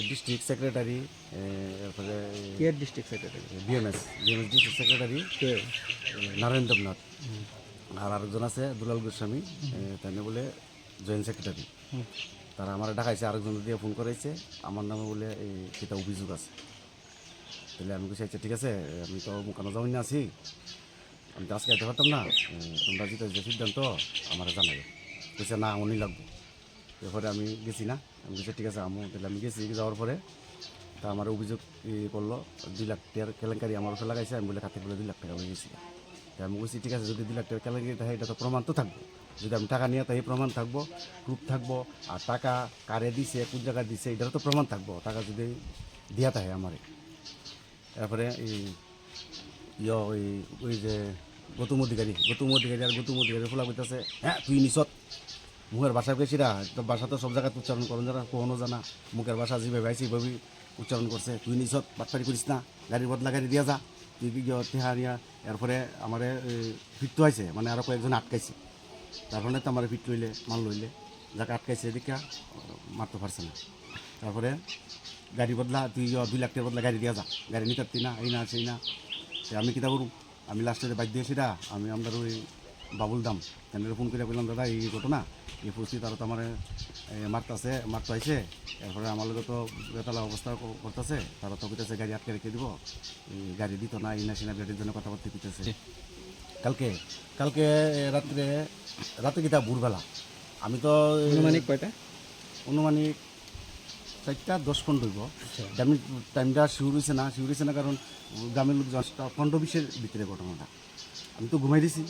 District secretary, এরপরে কে district secretary? BMS district secretary কে? নারায়ণ দেবনাথ, আর আরেকজন আছে দুলাল গোস্বামী, তাই বলে জয়েন্ট সেক্রেটারি। তারা আমার ডাকাইছে, আরেকজন দিয়ে ফোন করাইছে আমার নামে বলে এই সেটা অভিযোগ আছে। তাহলে আমি বলছি আচ্ছা ঠিক আছে, আমি তো মুখানো জমিন আছি, আমি তো আজকে যেতে পারতাম না, তোমরা যেটা যে সিদ্ধান্ত আমার জানাবে। বলছে না উনি লাগবো। এরপরে আমি গেছি না, আমি বলছি ঠিক আছে আমু। তাহলে আমি গেছি, যাওয়ার পরে তা আমার অভিযোগ করলো 2 লাখ টাকার কেলেঙ্কারি আমার উপরে লাগাইছে। আমি বলে খাতে বলে 2 লাখ টাকা হয়ে গেছি। আমি বলছি ঠিক আছে, যদি 2 লাখ টাকার কেলেঙ্কারি থাকে এটা তো প্রমাণ তো থাকবো। যদি আমি টাকা নিয়ে তাই প্রমাণ থাকবো, প্রুফ থাকবো, আর টাকা কারে দিছে কোন জায়গায় দিছে এটারও তো প্রমাণ থাকবো, টাকা যদি দিয়া থাকে আমারে। তারপরে ওই ওই যে গৌতম অধিকারী আর গৌতম অধিকারী ফোলা করতেছে, হ্যাঁ তুই নিছত মুখের ভাষা পেয়েছিরা, তো ভাষা তো সব জায়গায় উচ্চারণ করুন যারা কখনো জানা, মুখের ভাষা যেভাবে আইসি এইভাবেই উচ্চারণ করছে। তুই নিছত বাটপারি করিস না, গাড়ির বদলা গাড়ি দিয়া যা, তুই টেহারিয়া। এরপরে আমার ফিট হয়েছে, মানে আরও কয়েকজন আটকাইছে, তারপরে তো আমার ফিট লইলে মাল লইলে যাকে আটকাইছে এদিকে মারতে পারছে না। তারপরে গাড়ি বদলা তুই 2 লাখ টাকার বদলা গাড়ি দিয়া যা, গাড়ি নিতে পারতি না, এই না সেই না। আমি কিতা করুম, আমি লাস্টে বাইক দিয়েছি না, আমি আমরা ওই বাবুল দাম তেনারে ফোন করে বললাম দাদা এই ঘটনা এই পরিস্থিতি, তারা তো আমার মারতে আইছে। এরপরে আমার লোক তো বেতালা অবস্থা করতেছে, তারা তো কইতেছে গাড়ি আটকে রেখে দিব, এই গাড়ি দিত না, এই না সিনা গাড়ির জন্য কথাবার্তা দিতেছে। কালকে রাতে কিতা ভোরবেলা আমি তো আনুমানিক কয়টা? অনুমানিক 4:10 হইব। আমি টাইমটা শিউর হয়েছে না কারণ গ্রামের লোক 15-20-এর ভিতরে ঘটনাটা, আমি তো ঘুমাই দিছি।